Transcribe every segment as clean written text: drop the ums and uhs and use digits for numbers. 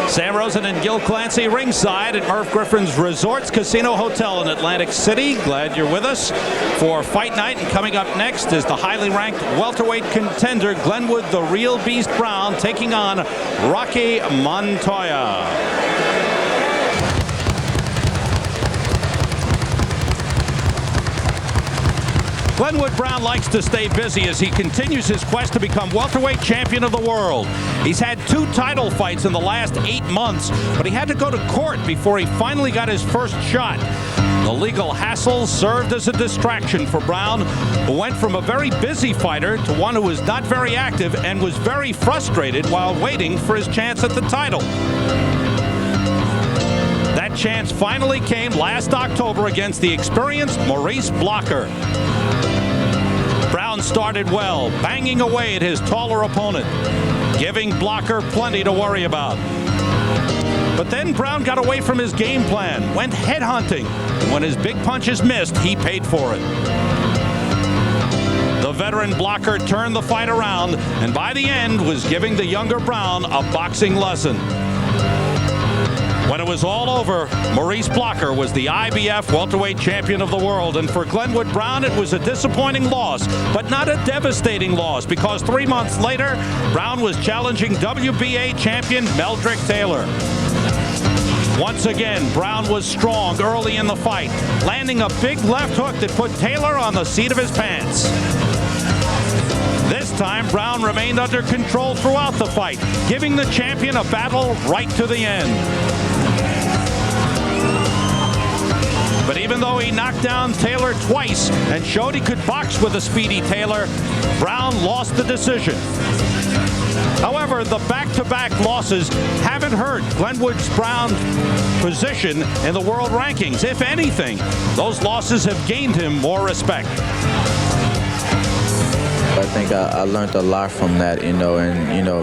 Sam Rosen and Gil Clancy ringside at Merv Griffin's Resorts Casino Hotel in Atlantic City. Glad you're with us for Fight Night. And coming up next is the highly ranked welterweight contender Glenwood the Real Beast Brown taking on Roque Montoya. Glenwood Brown likes to stay busy as he continues his quest to become welterweight champion of the world. He's had 2 title fights in the last 8 months, but he had to go to court before he finally got his first shot. The legal hassle served as a distraction for Brown, who went from a very busy fighter to one who was not very active and was very frustrated while waiting for his chance at the title. That chance finally came last October against the experienced Maurice Blocker. Brown started well, banging away at his taller opponent, giving Blocker plenty to worry about. But then Brown got away from his game plan, went headhunting. When his big punches missed, he paid for it. The veteran Blocker turned the fight around, and by the end was giving the younger Brown a boxing lesson. When it was all over, Maurice Blocker was the IBF welterweight champion of the world. And for Glenwood Brown, it was a disappointing loss, but not a devastating loss, because 3 months later, Brown was challenging WBA champion Meldrick Taylor. Once again, Brown was strong early in the fight, landing a big left hook that put Taylor on the seat of his pants. This time, Brown remained under control throughout the fight, giving the champion a battle right to the end. But even though he knocked down Taylor twice and showed he could box with a speedy Taylor, Brown lost the decision. However, the back-to-back losses haven't hurt Glenwood Brown's position in the world rankings. If anything, those losses have gained him more respect. I think I learned a lot from that, and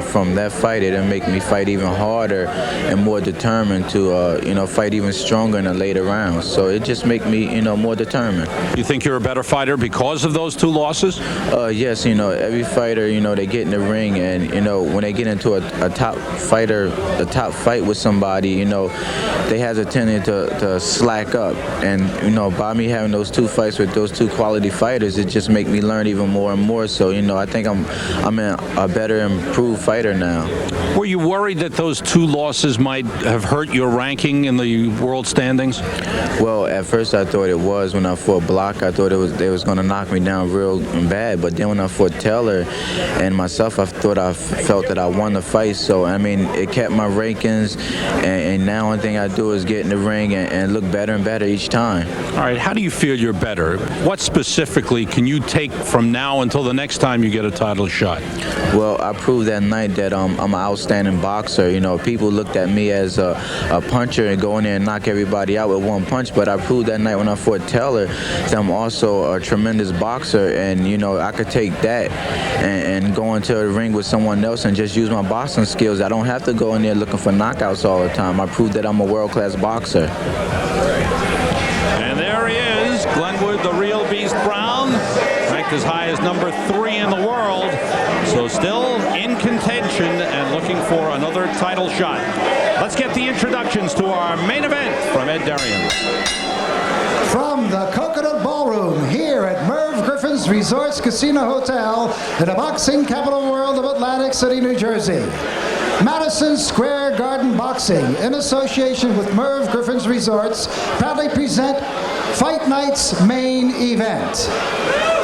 from that fight, it'll make me fight even harder and more determined to, fight even stronger in the later rounds. So it just make me, more determined. You think you're a better fighter because of those 2 losses? Yes, every fighter, they get in the ring, and when they get into a top fight with somebody, they have a tendency to slack up, and by me having those 2 fights with those 2 quality fighters, it just make me learn even more and more. So I think I'm a better, improved fighter now. Were you worried that those 2 losses might have hurt your ranking in the world standings? Well, at first I thought it was. When I fought Block, I thought they was going to knock me down real bad. But then when I fought Taylor and myself, I felt that I won the fight. So it kept my rankings, and now one thing I do is get in the ring and look better and better each time. All right, how do you feel you're better? What specifically can you take from now until the next time you get a title shot? Well, I proved that night that I'm an outstanding boxer. People looked at me as a puncher and go in there and knock everybody out with 1 punch, but I proved that night when I fought Taylor that I'm also a tremendous boxer, and I could take that and go into a ring with someone else and just use my boxing skills. I don't have to go in there looking for knockouts all the time. I proved that I'm a world-class boxer. And there he is, Glenwood the Real Beast Brown, ranked as high as number 3 in the world, so still in contention and looking for another title shot. Let's get the introductions to our main event from Ed Darian. From the Coconut Ballroom here at Merv Griffin's Resorts Casino Hotel in the boxing capital world of Atlantic City, New Jersey. Madison Square Garden Boxing, in association with Merv Griffin's Resorts, proudly present Fight Night's main event.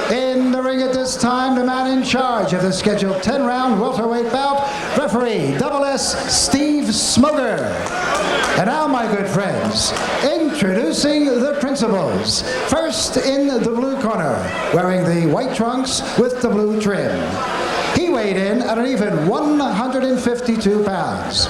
In the ring at this time, the man in charge of the scheduled 10-round welterweight bout, referee SS Steve Smoger. And now, my good friends, introducing the principals. First in the blue corner, wearing the white trunks with the blue trim. He weighed in at an even 152 pounds.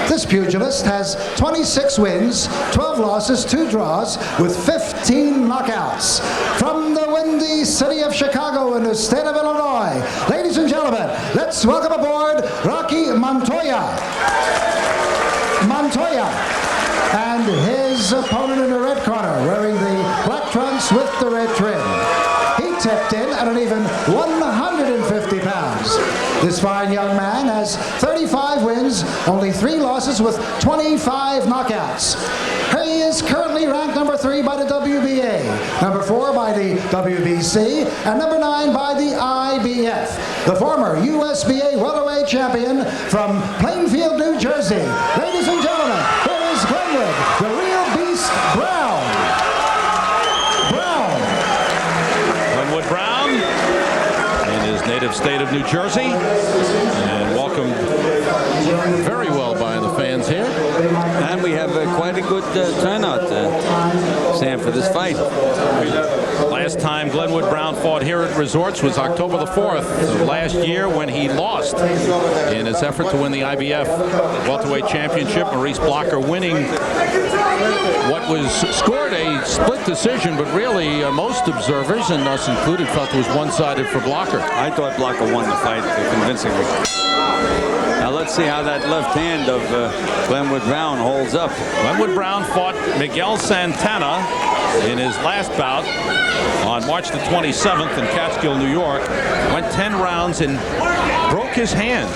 This pugilist has 26 wins, 12 losses, 2 draws, with 15 knockouts. From the windy city of Chicago in the state of Illinois, ladies and gentlemen, let's welcome aboard Roque Montoya. And his opponent in the red corner, wearing the black trunks with the red trim. He tipped in at an even 150 pounds. This fine young man has 35 wins, only 3 losses with 25 knockouts. He is currently ranked number 3 by the WBA, number 4 by the WBC, and number 9 by the IBF. The former USBA welterweight champion from Plainfield, New Jersey. Ladies and gentlemen, here is Glenwood, the real beast, Brown. Glenwood Brown in his native state of New Jersey, and welcomed very well by the fans here. And we have quite a good turnout, Sam, for this fight. Last time Glenwood Brown fought here at Resorts was October the 4th of last year, when he lost in his effort to win the IBF welterweight championship. Maurice Blocker winning what was scored a split decision, but really most observers, and us included, felt it was one-sided for Blocker. I thought Blocker won the fight convincingly. Now let's see how that left hand of Glenwood Brown holds up. Glenwood Brown fought Miguel Santana in his last bout on March the 27th in Catskill, New York. Went 10 rounds and broke his hand.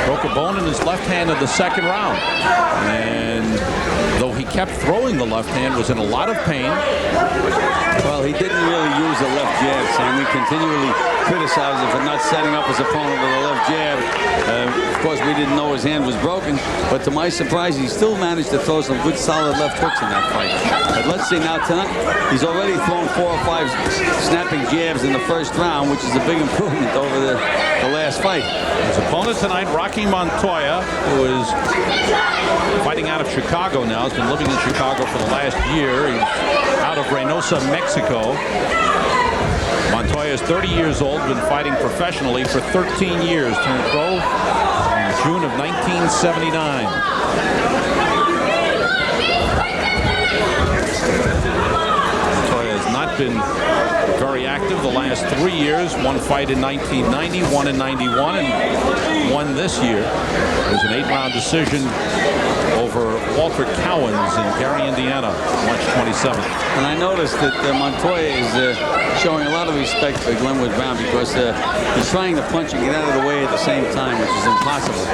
Broke a bone in his left hand in the second round. And though he kept throwing the left hand, was in a lot of pain. Well, he didn't really use the left jab, Sam. We continually criticized him for not setting up his opponent with a left jab. Of course, we didn't know his hand was broken, but to my surprise, he still managed to throw some good, solid left hooks in that fight. But let's see now tonight. He's already thrown 4 or 5 snapping jabs in the first round, which is a big improvement over the last fight. His opponent tonight, Roque Montoya, who is fighting out of Chicago now. Has been living in Chicago for the last year. He's out of Reynosa, Mexico. Montoya is 30 years old, been fighting professionally for 13 years. Turned pro in June of 1979. Montoya has not been very active the last 3 years. One fight in 1990, one in 91, and one this year. It was an 8-round decision over Walter Cowens in Gary, Indiana, March 27th. And I noticed that Montoya is showing a lot of respect for Glenwood Brown, because he's trying to punch and get out of the way at the same time, which is impossible.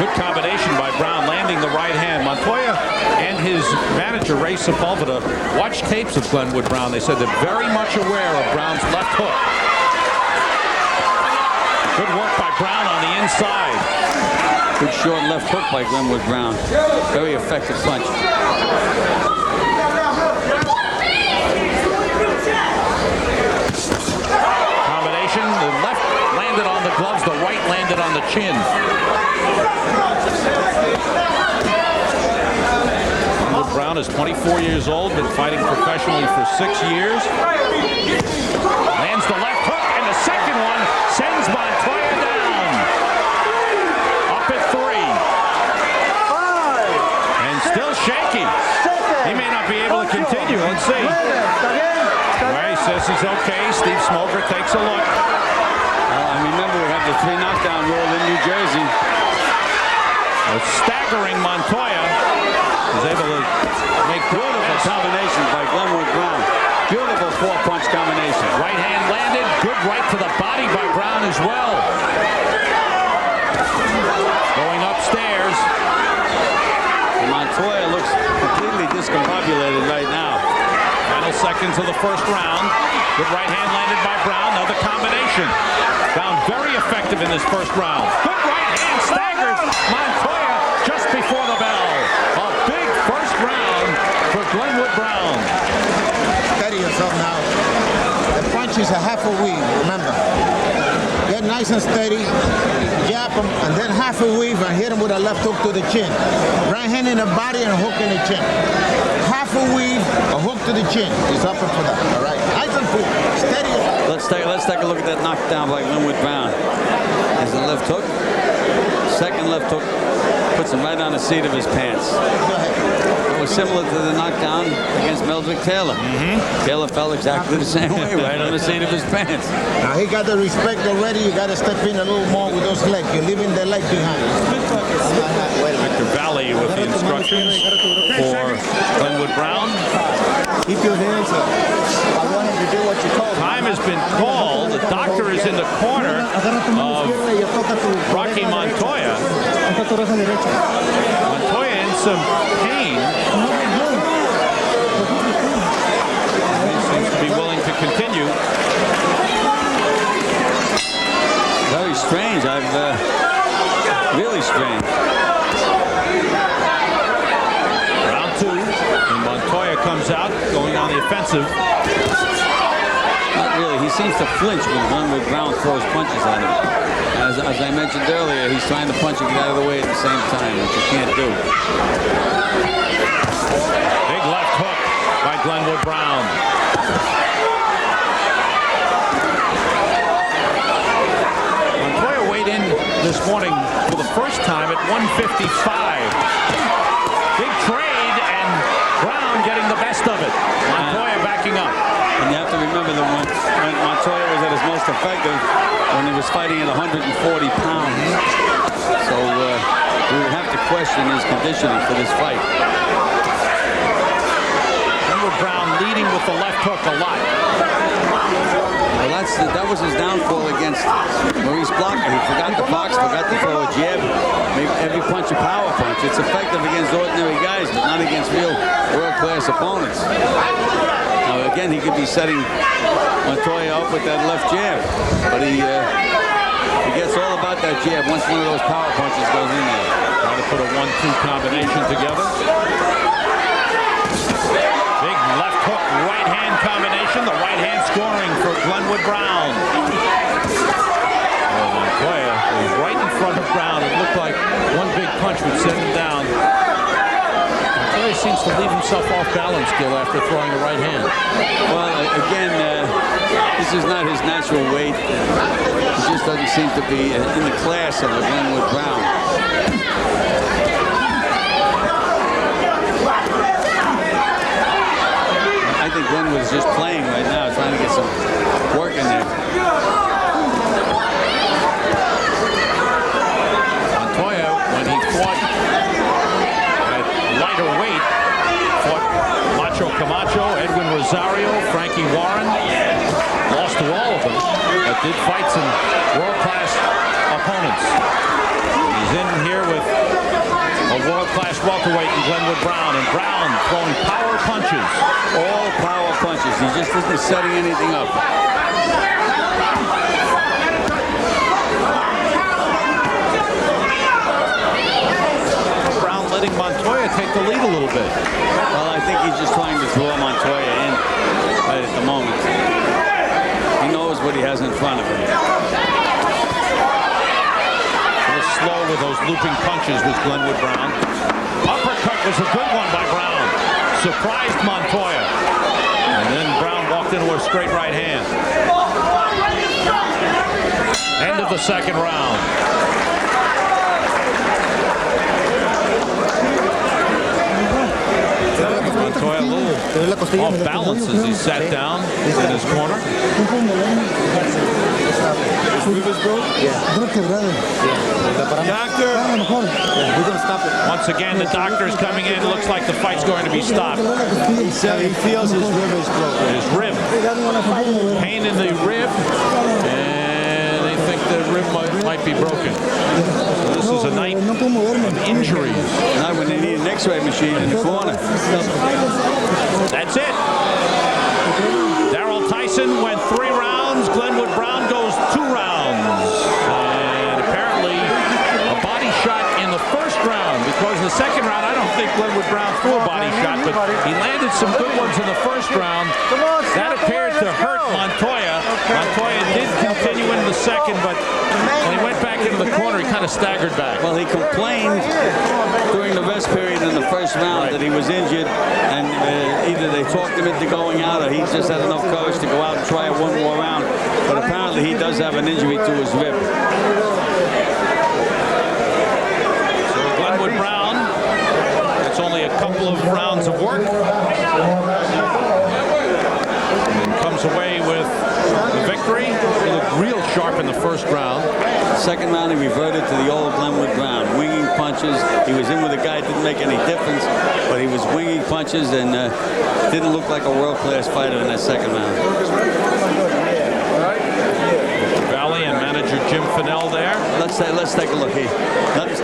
Good combination by Brown, landing the right hand. Montoya and his manager, Ray Sepulveda, watched tapes of Glenwood Brown. They said they're very much aware of Brown's left hook. Good work by Brown on the inside. Good short left hook by Glenwood Brown. Very effective punch. Combination. The left landed on the gloves. The right landed on the chin. Glenwood Brown is 24 years old. Been fighting professionally for 6 years. Lands the left hook, and the second one sends Montoya down. Up at 3. And still shaky. He may not be able to continue. Let's see. Ray says he's okay. Steve Smoker takes a look. I remember we have the 3 knockdown rule in New Jersey. A staggering Montoya is able to make Beautiful combination by Glenwood Brown. Beautiful 4-punch combination. right hand landed. Good right to the body by Brown as well. Going upstairs. Montoya looks completely discombobulated right now. Final seconds of the first round. Good right hand landed by Brown. Another combination. Found very effective in this first round. Good right hand staggers Montoya just before the bell. A big first round for Glenwood Brown. Steady yourself now. The punch is a half a weave, remember. Get nice and steady, jab him, and then half a weave and hit him with a left hook to the chin. Right hand in the body and a hook in the chin. Half a weave, a hook to the chin. He's up for that, all right? Nice and cool. Steady yourself. Let's take a look at that knockdown by Glenwood Brown. There's the left hook. Second left hook puts him right on the seat of his pants. It was similar to the knockdown against Meldrick Taylor. Taylor fell exactly the same way, right on the seat of his pants. Now he got the respect already. You got to step in a little more with those legs. You're leaving the leg behind. Victor Valley with the instructions for Glenwood Brown. Keep your hands up. I want him to do what you told him. Time has been called. The doctor is in the corner of Roque Montoya. Montoya in some pain. He seems to be willing to continue. Very strange. Really strange. Round 2, and Montoya comes out, going on the offensive. Not really. He seems to flinch when Glenwood Brown throws punches at him. As I mentioned earlier, he's trying to punch and get out of the way at the same time, which you can't do. Big left hook by Glenwood Brown. Montoya weighed in this morning for the first time at 155. Big trade, and Brown getting the best of it. Montoya backing up. And you have to remember that when Montoya was at his most effective when he was fighting at 140 pounds. So we would have to question his conditioning for this fight. Glenwood Brown leading with the left hook a lot. Well, that was his downfall against Maurice Blocker. He forgot the box, forgot to throw a jab. Maybe every punch a power punch. It's effective against ordinary guys, but not against real world-class opponents. Now, again, he could be setting Montoya up with that left jab, but he gets all about that jab once one of those power punches goes in there. Trying to put a 1-2 combination together. Big left hook, right hand combination. The right hand scoring for Glenwood Brown. Oh, Montoya was right in front of Brown. It looked like one big punch would send him down. Montoya seems to leave himself off balance still after throwing the right hand. Well, again, this is not his natural weight. He just doesn't seem to be in the class of a Glenwood Brown. I think Glenwood is just playing right now, trying to get some work in there. Montoya, when he fought at lighter weight, fought Macho Camacho, Edwin Rosario, Frankie Warren, lost to all of them, but did fight some world-class opponents. He's in here with a world-class welterweight in Glenwood Brown, and Brown throwing power punches. All power punches. He just isn't setting anything up. Brown letting Montoya take the lead a little bit. Well, I think he's just trying to draw Montoya in right at the moment. He knows what he has in front of him. A little slow with those looping punches with Glenwood Brown. Uppercut was a good one by Brown. Surprised Montoya. And then Brown walked into a straight right hand. End of the second round. Montoya a little off balance as he sat down in his corner. Doctor, we're going to stop it. Once again, the doctor's coming in. Looks like the fight's going to be stopped. He feels his rib is broken. His rib. Pain in the rib. And they think the rib might be broken. So this is a night of injuries. Not when they need an x-ray machine in the corner. That's it. Darrell Tyson went 3 rounds. Glenwood Brown goes 2 rounds. And apparently a body shot in the first round, because in the second round, I don't think Glenwood Brown threw a body shot, but he landed some good ones in the first round. That appeared to hurt Montoya. Montoya did continue into the second, but when he went back into the corner, he kind of staggered back. Well, he complained during the rest period in the first round that he was injured, and either they talked him into going out or he just had enough courage to go out and try one more round. But apparently he does have an injury to his rib. So Glenwood Brown, it's only a couple of rounds of work, and comes away with the victory. He looked real sharp in the first round. Second round, he reverted to the old Glenwood Brown, winging punches. He was in with a guy, didn't make any difference, but he was winging punches and didn't look like a world-class fighter in that second round. Valley and manager Jim Fennell there. Let's take a look here.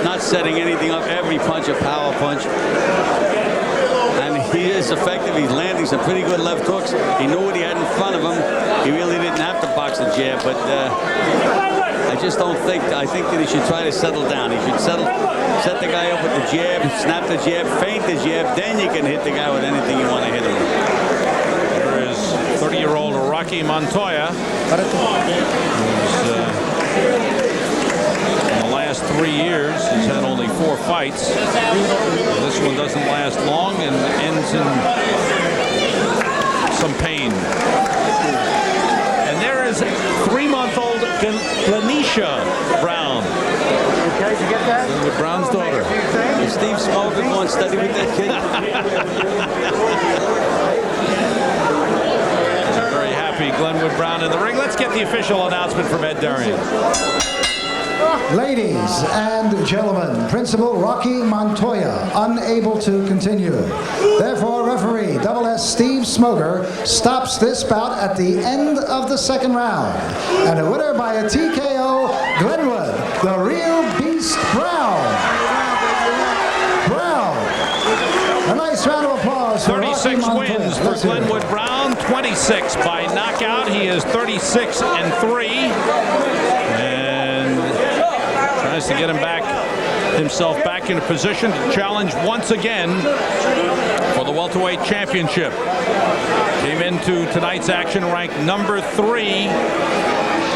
Not setting anything up. Every punch a power punch. And he is effective. He's landing some pretty good left hooks. He knew what he had in front of him. He really didn't have to box the jab, but I just don't think. I think that he should try to settle down. He should set the guy up with the jab, snap the jab, feint the jab. Then you can hit the guy with anything you want to hit him with. There is 30-year-old Roque Montoya. In the last 3 years, he's had only 4 fights. This one doesn't last long and ends in some pain. And there is 3-month-old Glenisha Brown. Okay, did you get that? With Brown's daughter. Is Steve Smoker going steady with that kid? Very happy Glenwood Brown in the ring. Let's get the official announcement from Ed Darian. Ladies and gentlemen, Principal Roque Montoya unable to continue. Therefore, referee Double S Steve Smoker stops this bout at the end of the 2nd round. And a winner by a TKO, Glenwood, the real beast Brown. A nice round of applause for 36 Roque wins Montoya. for Glenwood Brown, 26 by knockout. He is 36-3. Tries to get himself back in a position to challenge once again for the welterweight championship. Came into tonight's action ranked number 3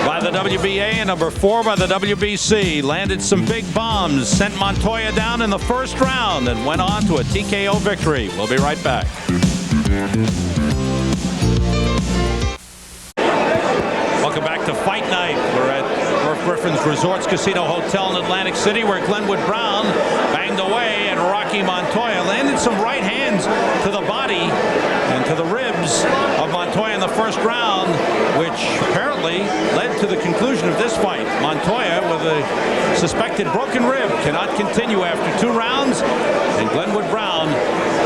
by the WBA and number 4 by the WBC. Landed some big bombs, sent Montoya down in the 1st round, and went on to a TKO victory. We'll be right back. Welcome back to Fight Night. We're at Griffin's Resorts Casino Hotel in Atlantic City, where Glenwood Brown banged away and Roque Montoya landed some right hands to the body and to the ribs of Montoya in the 1st round, which apparently led to the conclusion of this fight. Montoya, with a suspected broken rib, cannot continue after 2 rounds, and Glenwood Brown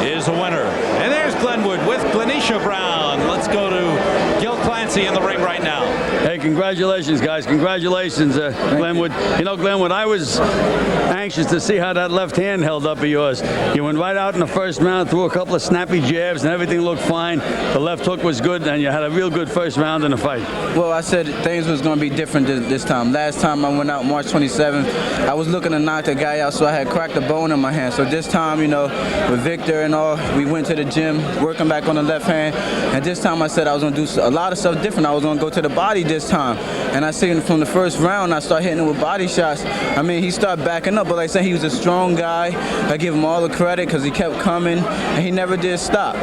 is a winner. And there's Glenwood with Glenisha Brown. Let's go to Gil Clancy in the ring right now. Hey, congratulations, guys. Congratulations, Glenwood. You know, Glenwood, I was anxious to see how that left hand held up of yours. You went right out in the 1st round, threw a couple of snappy jabs, and everything looked fine. The left hook was good, and you had a real good 1st round in the fight. Well, I said things was going to be different this time. Last time I went out March 27th, I was looking to knock the guy out, so I had cracked a bone in my hand. So this time, you know, with Victor and all, we went to the gym, working back on the left hand. And this time I said I was going to do a lot of stuff different. I was going to go to the body this time. And I seen from the 1st round, I started hitting him with body shots. I mean, he started backing up, but like I said, he was a strong guy. I give him all the credit because he kept coming, and he never did stop.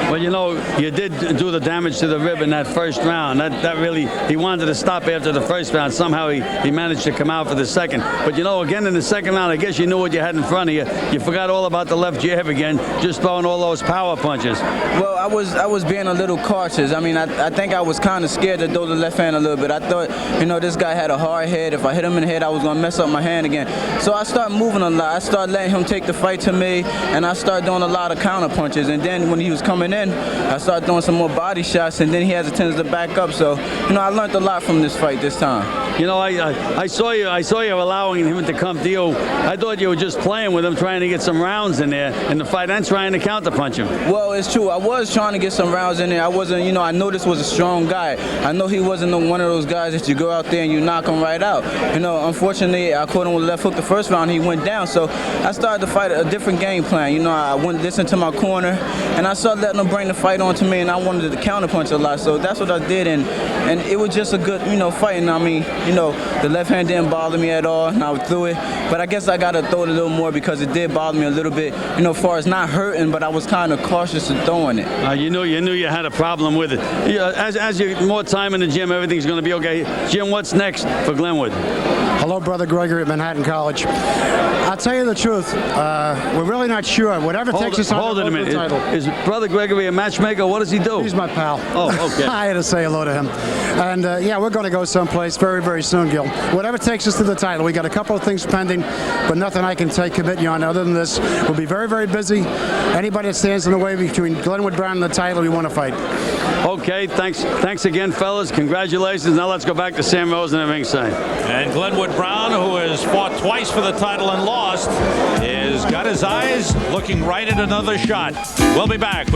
Well, you know, you did do the damage to the rib in that 1st round. That really, he wanted to stop after the 1st round. Somehow he managed to come out for the 2nd. But, you know, again, in the 2nd round, I guess you knew what you had in front of you. You forgot all about the left jab again, just throwing all those power punches. Well, I was being a little cautious. I mean, I think I was kind of scared to throw the left hand a little bit. I thought, you know, this guy had a hard head. If I hit him in the head, I was going to mess up my hand again. So I started moving a lot. I started letting him take the fight to me, and I started doing a lot of counter punches. And then when he was coming in, I started throwing some more body shots, and then he has a tendency to back up. So, you know, I learned a lot from this fight this time. You know, I saw you allowing him to come to you. I thought you were just playing with him, trying to get some rounds in there in the fight and trying to counterpunch him. Well, it's true. I was trying to get some rounds in there. I wasn't, you know, I know this was a strong guy. I know he wasn't one of those guys that you go out there and you knock him right out. You know, unfortunately, I caught him with a left hook the 1st round. He went down. So I started to fight a different game plan. You know, I went listening to my corner, and I started letting him bring the fight on to me, and I wanted to counterpunch a lot. So that's what I did, and it was just a good, you know, fight. And I mean, you know, the left hand didn't bother me at all, and I threw it. But I guess I got to throw it a little more because it did bother me a little bit, you know, as far as not hurting, but I was kind of cautious of throwing it. You knew you had a problem with it. As you more time in the gym, everything's going to be okay. Jim, what's next for Glenwood? Hello, Brother Gregory at Manhattan College. I'll tell you the truth. We're really not sure. Whatever takes us on hold it a minute. title. Is Brother Gregory a matchmaker? What does he do? He's my pal. Oh, okay. I had to say hello to him. And yeah, we're going to go someplace very, very soon, Gil. Whatever takes us to the title. We got a couple of things pending, but nothing I can commit you on other than this. We'll be very, very busy. Anybody that stands in the way between Glenwood Brown and the title, we want to fight. Okay, thanks again, fellas. Congratulations. Now let's go back to Sam Rosen at ringside. And Glenwood Brown, who has fought twice for the title and lost, has got his eyes looking right at another shot. We'll be back.